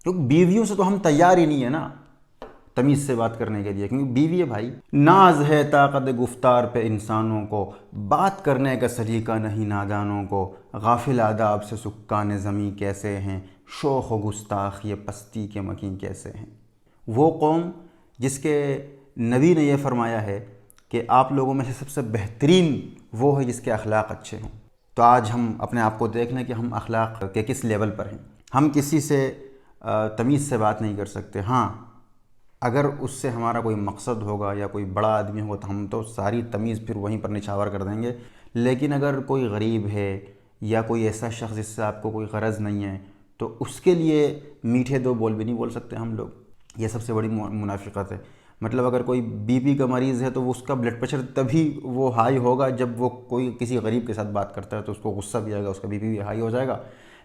کیونکہ بیویوں سے تو ہم تیار ہی نہیں ہے نا تمیز سے بات کرنے کے لیے، کیونکہ بیوی ہے بھائی۔ ناز ہے طاقت گفتار پہ انسانوں کو، بات کرنے کا سلیقہ نہیں نادانوں کو، غافل آداب سے سکان زمیں کیسے ہیں، شوخ و گستاخ یہ پستی کے مکیں کیسے ہیں۔ وہ قوم جس کے نبی نے یہ فرمایا ہے کہ آپ لوگوں میں سے سب سے بہترین وہ ہے جس کے اخلاق اچھے ہوں۔ تو آج ہم اپنے آپ کو دیکھ لیں کہ ہم اخلاق کے کس لیول پر ہیں۔ ہم کسی سے تمیز سے بات نہیں کر سکتے، ہاں اگر اس سے ہمارا کوئی مقصد ہوگا یا کوئی بڑا آدمی ہوگا تو ہم تو ساری تمیز پھر وہیں پر نچھاور کر دیں گے، لیکن اگر کوئی غریب ہے یا کوئی ایسا شخص جس سے آپ کو کوئی غرض نہیں ہے تو اس کے لیے میٹھے دو بول بھی نہیں بول سکتے ہم لوگ۔ یہ سب سے بڑی منافقت ہے۔ مطلب اگر کوئی بی پی کا مریض ہے تو اس کا بلڈ پریشر تبھی وہ ہائی ہوگا جب وہ کوئی کسی غریب کے ساتھ بات کرتا ہے تو اس کو غصہ بھی آئے گا، اس کا بی پی بھی ہائی ہو جائے گا۔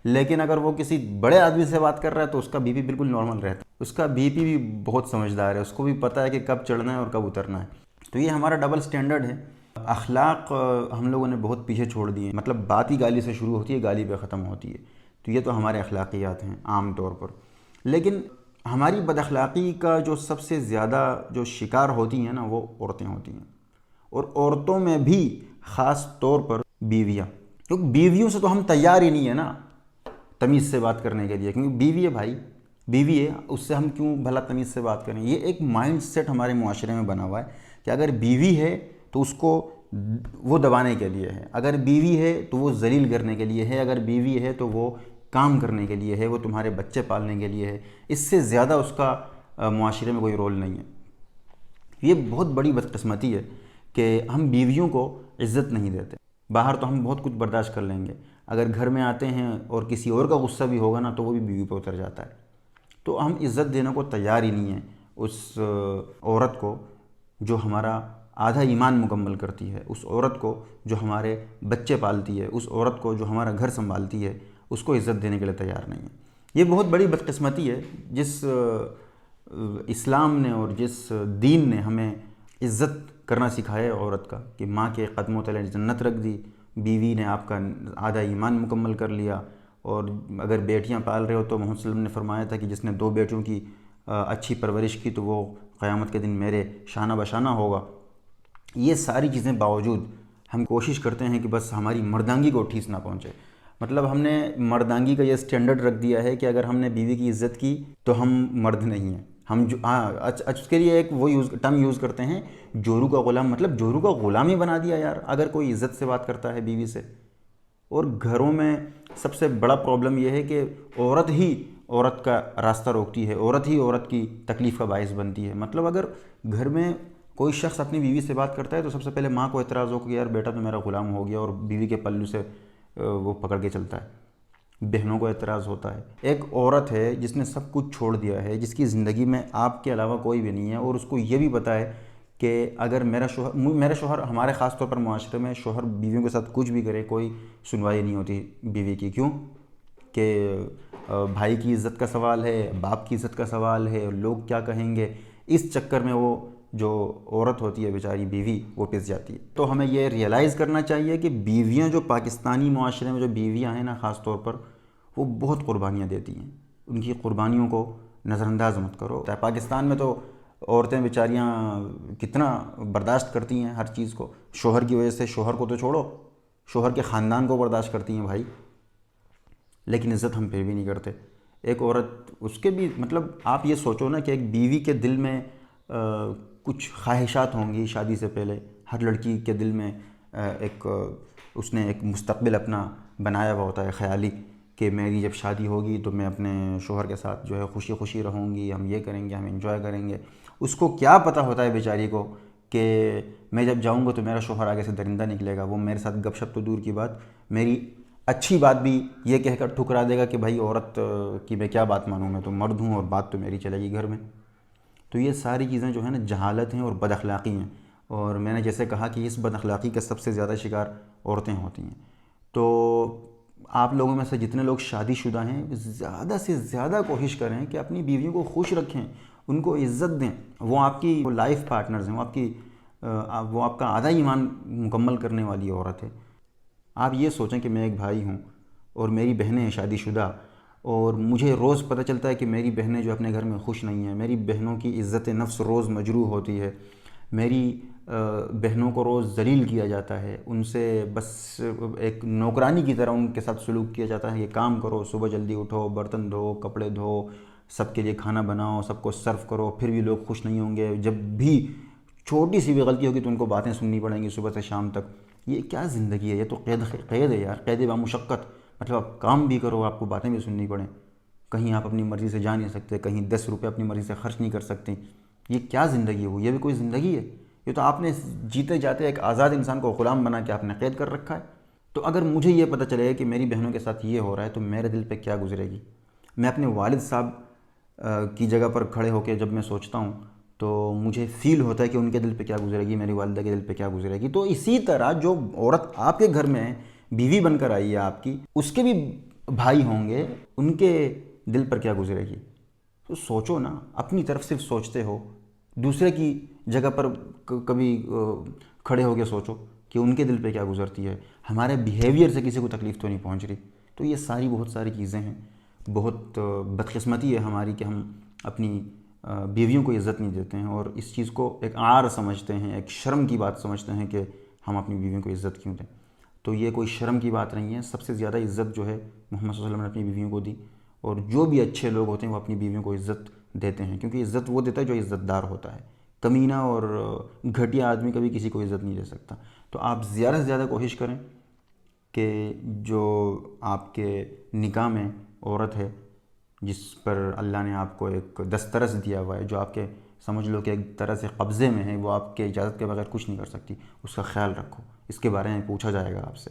لیکن اگر وہ کسی بڑے آدمی سے بات کر رہا ہے تو اس کا بی پی بالکل نارمل رہتا ہے، اس کا بی پی بھی بہت سمجھدار ہے، اس کو بھی پتہ ہے کہ کب چڑھنا ہے اور کب اترنا ہے۔ تو یہ ہمارا ڈبل سٹینڈرڈ ہے۔ اخلاق ہم لوگوں نے بہت پیچھے چھوڑ دیے ہیں، مطلب بات ہی گالی سے شروع ہوتی ہے، گالی پہ ختم ہوتی ہے۔ تو یہ تو ہمارے اخلاقیات ہیں عام طور پر۔ لیکن ہماری بد اخلاقی کا جو سب سے زیادہ جو شکار ہوتی ہیں نا وہ عورتیں ہوتی ہیں، اور عورتوں میں بھی خاص طور پر بیویاں، کیونکہ بیویوں سے تو ہم تیار ہی نہیں ہے نا تمیز سے بات کرنے کے لیے، کیونکہ بیوی ہے بھائی، بیوی ہے، اس سے ہم کیوں بھلا تمیز سے بات کریں۔ یہ ایک مائنڈ سیٹ ہمارے معاشرے میں بنا ہوا ہے کہ اگر بیوی ہے تو اس کو وہ دبانے کے لیے ہے، اگر بیوی ہے تو وہ ذلیل کرنے کے لیے ہے، اگر بیوی ہے تو وہ کام کرنے کے لیے ہے، وہ تمہارے بچے پالنے کے لیے ہے، اس سے زیادہ اس کا معاشرے میں کوئی رول نہیں ہے۔ یہ بہت بڑی بدقسمتی ہے کہ ہم بیویوں کو عزت نہیں دیتے۔ باہر تو ہم بہت کچھ برداشت کر لیں گے، اگر گھر میں آتے ہیں اور کسی اور کا غصہ بھی ہوگا نا تو وہ بھی بیوی پہ اتر جاتا ہے۔ تو ہم عزت دینے کو تیار ہی نہیں ہیں اس عورت کو جو ہمارا آدھا ایمان مکمل کرتی ہے، اس عورت کو جو ہمارے بچے پالتی ہے، اس عورت کو جو ہمارا گھر سنبھالتی ہے، اس کو عزت دینے کے لیے تیار نہیں ہے۔ یہ بہت بڑی بدقسمتی ہے۔ جس اسلام نے اور جس دین نے ہمیں عزت کرنا سکھایا ہے عورت کا، کہ ماں کے قدموں تلے جنت رکھ دی، بیوی نے آپ کا آدھا ایمان مکمل کر لیا، اور اگر بیٹیاں پال رہے ہو تو محمد صلی اللہ علیہ وسلم نے فرمایا تھا کہ جس نے 2 بیٹیوں کی اچھی پرورش کی تو وہ قیامت کے دن میرے شانہ بشانہ ہوگا۔ یہ ساری چیزیں باوجود ہم کوشش کرتے ہیں کہ بس ہماری مردانگی کو ٹھیس نہ پہنچے۔ مطلب ہم نے مردانگی کا یہ سٹینڈرڈ رکھ دیا ہے کہ اگر ہم نے بیوی کی عزت کی تو ہم مرد نہیں ہیں، ہم جو اس کے لیے ایک وہ ٹرم یوز کرتے ہیں جورو کا غلام، مطلب جورو کا غلام ہی بنا دیا یار اگر کوئی عزت سے بات کرتا ہے بیوی سے۔ اور گھروں میں سب سے بڑا پرابلم یہ ہے کہ عورت ہی عورت کا راستہ روکتی ہے، عورت ہی عورت کی تکلیف کا باعث بنتی ہے۔ مطلب اگر گھر میں کوئی شخص اپنی بیوی سے بات کرتا ہے تو سب سے پہلے ماں کو اعتراض ہو کہ یار بیٹا تو میرا غلام ہو گیا، اور بیوی کے پلو سے وہ پکڑ کے چلتا ہے۔ بہنوں کو اعتراض ہوتا ہے۔ ایک عورت ہے جس نے سب کچھ چھوڑ دیا ہے، جس کی زندگی میں آپ کے علاوہ کوئی بھی نہیں ہے، اور اس کو یہ بھی پتہ ہے کہ اگر میرا شوہر ہمارے خاص طور پر معاشرے میں شوہر بیویوں کے ساتھ کچھ بھی کرے کوئی سنوائی نہیں ہوتی بیوی کی۔ کیوں؟ کہ بھائی کی عزت کا سوال ہے، باپ کی عزت کا سوال ہے، لوگ کیا کہیں گے، اس چکر میں وہ جو عورت ہوتی ہے بیچاری بیوی وہ پس جاتی ہے۔ تو ہمیں یہ ریئلائز کرنا چاہیے کہ بیویاں جو پاکستانی معاشرے میں جو بیویاں ہیں نا خاص طور پر وہ بہت قربانیاں دیتی ہیں، ان کی قربانیوں کو نظر انداز مت کرو۔ پاکستان میں تو عورتیں بیچاریاں کتنا برداشت کرتی ہیں ہر چیز کو، شوہر کی وجہ سے، شوہر کو تو چھوڑو شوہر کے خاندان کو برداشت کرتی ہیں بھائی، لیکن عزت ہم پھر بھی نہیں کرتے۔ ایک عورت اس کے بھی مطلب آپ یہ سوچو نا کہ ایک بیوی کے دل میں کچھ خواہشات ہوں گی شادی سے پہلے، ہر لڑکی کے دل میں اس نے ایک مستقبل اپنا بنایا ہوا ہوتا ہے خیالی، کہ میری جب شادی ہوگی تو میں اپنے شوہر کے ساتھ جو ہے خوشی خوشی رہوں گی، ہم یہ کریں گے، ہم انجوائے کریں گے۔ اس کو کیا پتہ ہوتا ہے بیچاری کو کہ میں جب جاؤں گا تو میرا شوہر آگے سے درندہ نکلے گا، وہ میرے ساتھ گپ شپ تو دور کی بات میری اچھی بات بھی یہ کہہ کر ٹھکرا دے گا کہ بھائی عورت کی میں کیا بات مانوں، میں تو مرد ہوں اور بات تو میری چلے گی گھر میں۔ تو یہ ساری چیزیں جو ہے نا جہالت ہیں اور بد اخلاقی ہیں، اور میں نے جیسے کہا کہ اس بد اخلاقی کا سب سے زیادہ شکار عورتیں ہوتی ہیں۔ تو آپ لوگوں میں سے جتنے لوگ شادی شدہ ہیں زیادہ سے زیادہ کوشش کریں کہ اپنی بیویوں کو خوش رکھیں، ان کو عزت دیں، وہ آپ کی لائف پارٹنرز ہیں، وہ آپ کا آدھا ایمان مکمل کرنے والی عورت ہے۔ آپ یہ سوچیں کہ میں ایک بھائی ہوں اور میری بہنیں ہیں شادی شدہ، اور مجھے روز پتہ چلتا ہے کہ میری بہنیں جو اپنے گھر میں خوش نہیں ہیں، میری بہنوں کی عزت نفس روز مجروح ہوتی ہے، میری بہنوں کو روز ذلیل کیا جاتا ہے، ان سے بس ایک نوکرانی کی طرح ان کے ساتھ سلوک کیا جاتا ہے کہ کام کرو، صبح جلدی اٹھو، برتن دھو، کپڑے دھو، سب کے لیے کھانا بناؤ، سب کو سرو کرو، پھر بھی لوگ خوش نہیں ہوں گے، جب بھی چھوٹی سی بھی غلطی ہوگی تو ان کو باتیں سننی پڑیں گی صبح سے شام تک۔ یہ کیا زندگی ہے؟ یہ تو قید ہے یار، قید بامشقت، مطلب آپ کام بھی کرو، آپ کو باتیں بھی سننی پڑیں، کہیں آپ اپنی مرضی سے جا نہیں سکتے، کہیں 10 روپے اپنی مرضی سے خرچ نہیں کر سکتے۔ یہ کیا زندگی ہو؟ یہ بھی کوئی زندگی ہے؟ یہ تو آپ نے جیتے جاتے ایک آزاد انسان کو غلام بنا کے آپ نے قید کر رکھا ہے۔ تو اگر مجھے یہ پتہ چلے کہ میری بہنوں کے ساتھ یہ ہو رہا ہے تو میرے دل پہ کیا گزرے گی؟ میں اپنے والد صاحب کی جگہ پر کھڑے ہو کے جب میں سوچتا ہوں تو مجھے فیل ہوتا ہے کہ ان کے دل پہ کیا گزرے گی، میری والدہ کے دل پہ کیا گزرے گی۔ تو اسی طرح جو عورت آپ کے گھر میں بیوی بن کر آئی ہے آپ کی، اس کے بھی بھائی ہوں گے، ان کے دل پر کیا گزرے گی؟ تو سوچو نا، اپنی طرف صرف سوچتے ہو، دوسرے کی جگہ پر کبھی کھڑے ہو کے سوچو کہ ان کے دل پہ کیا گزرتی ہے۔ ہمارے بیہیویئر سے کسی کو تکلیف تو نہیں پہنچ رہی؟ تو یہ ساری بہت ساری چیزیں ہیں۔ بہت بدقسمتی ہے ہماری کہ ہم اپنی بیویوں کو عزت نہیں دیتے ہیں، اور اس چیز کو ایک عار سمجھتے ہیں، ایک شرم کی بات سمجھتے ہیں کہ ہم اپنی بیویوں کو عزت کیوں دیں۔ تو یہ کوئی شرم کی بات نہیں ہے۔ سب سے زیادہ عزت جو ہے محمد صلی اللہ علیہ وسلم نے اپنی بیویوں کو دی، اور جو بھی اچھے لوگ ہوتے ہیں وہ اپنی بیویوں کو عزت دیتے ہیں، کیونکہ عزت وہ دیتا ہے جو عزت دار ہوتا ہے۔ کمینہ اور گھٹیا آدمی کبھی کسی کو عزت نہیں دے سکتا۔ تو آپ زیادہ سے زیادہ کوشش کریں کہ جو آپ کے نکاح میں عورت ہے، جس پر اللہ نے آپ کو ایک دسترس دیا ہوا ہے، جو آپ کے سمجھ لو کہ ایک طرح سے قبضے میں ہے، وہ آپ کے اجازت کے بغیر کچھ نہیں کر سکتی، اس کا خیال رکھو۔ اس کے بارے میں پوچھا جائے گا آپ سے۔